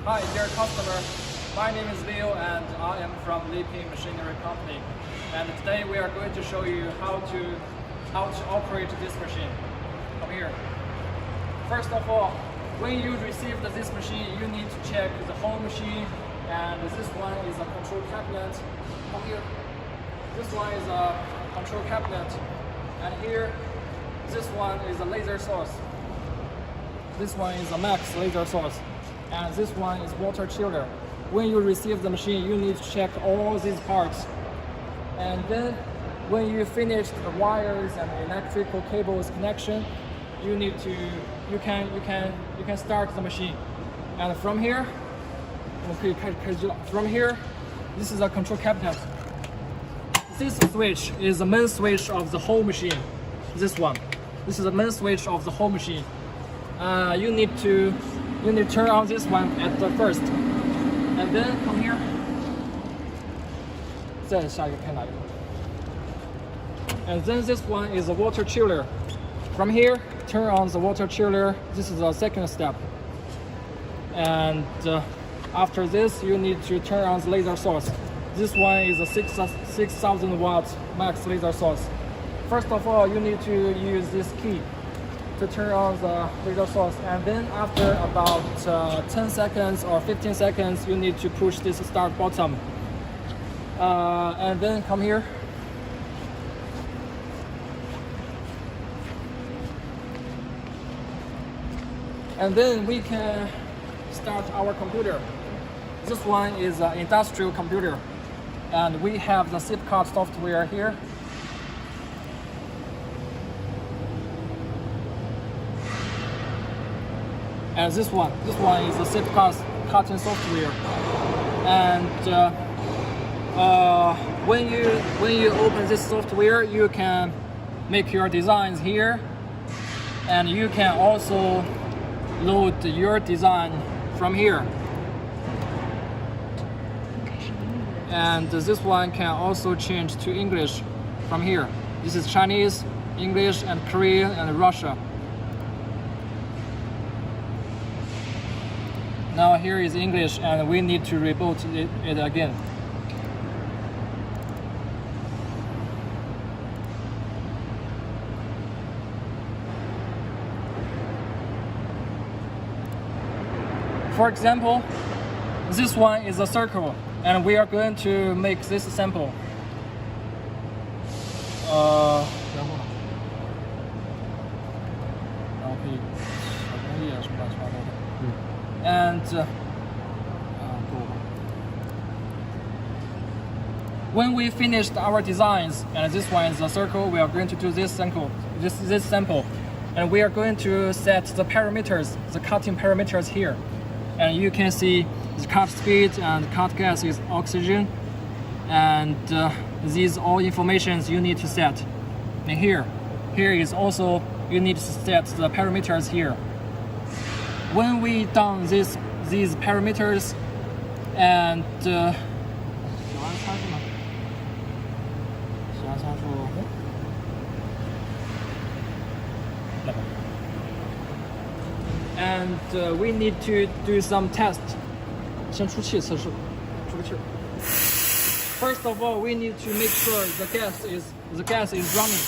Hi, dear customer. My name is Leo and I am from Leapion Machinery Company. And today we are going to show you how to operate this machine. Come here. First of all, when you receive this machine, you need to check the whole machine. And this one is a control cabinet. Come here. This one is a control cabinet. And here, this one is a laser source. This one is a max laser source. And this one is water chiller. When you receive the machine, you need to check all these parts. And then when you finish the wires and electrical cables connection, you can start the machine. And from here, this is a control cabinet. This switch is the main switch of the whole machine. This is the main switch of the whole machine. You need to turn on this one at the first, and then come here. 再下一个开哪一个? And then this one is a water chiller. From here, turn on the water chiller. This is the second step. And after this, you need to turn on the laser source. This one is a 6,000 watts max laser source. First of all, you need to use this key to turn on the laser source, and then after about 10 seconds or 15 seconds, you need to push this start button. And then come here. And then we can start our computer. This one is an industrial computer, and we have the SIP card software here. And this one is the SIP cutting software. And when you open this software, you can make your designs here, and you can also load your design from here. And this one can also change to English from here. This is Chinese, English, and Korean, and Russia. Now here is English, and we need to reboot it again. For example, this one is a circle, and we are going to make this sample. And when we finished our designs, and this one is a circle, we are going to do this sample, and we are going to set the parameters, the cutting parameters here. And you can see the cut speed and cut gas is oxygen, and these all informations you need to set. And here is also you need to set the parameters here. When we done these parameters, and we need to do some tests. First of all, we need to make sure the gas is running.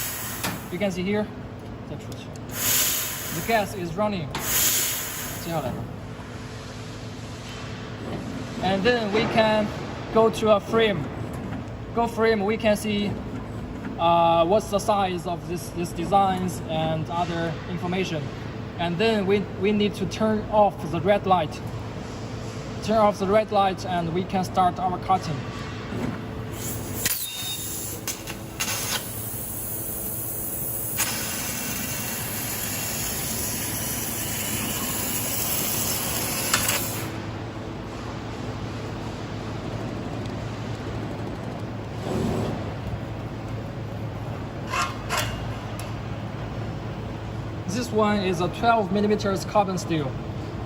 You can see here, the gas is running. And then we can go to a frame. We can see what's the size of this designs and other information. And then we need to turn off the red light. And we can start our cutting. This one is a 12 millimeters carbon steel,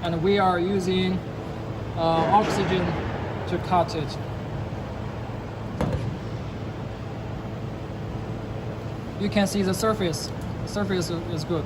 and we are using oxygen to cut it. You can see the surface. The surface is good.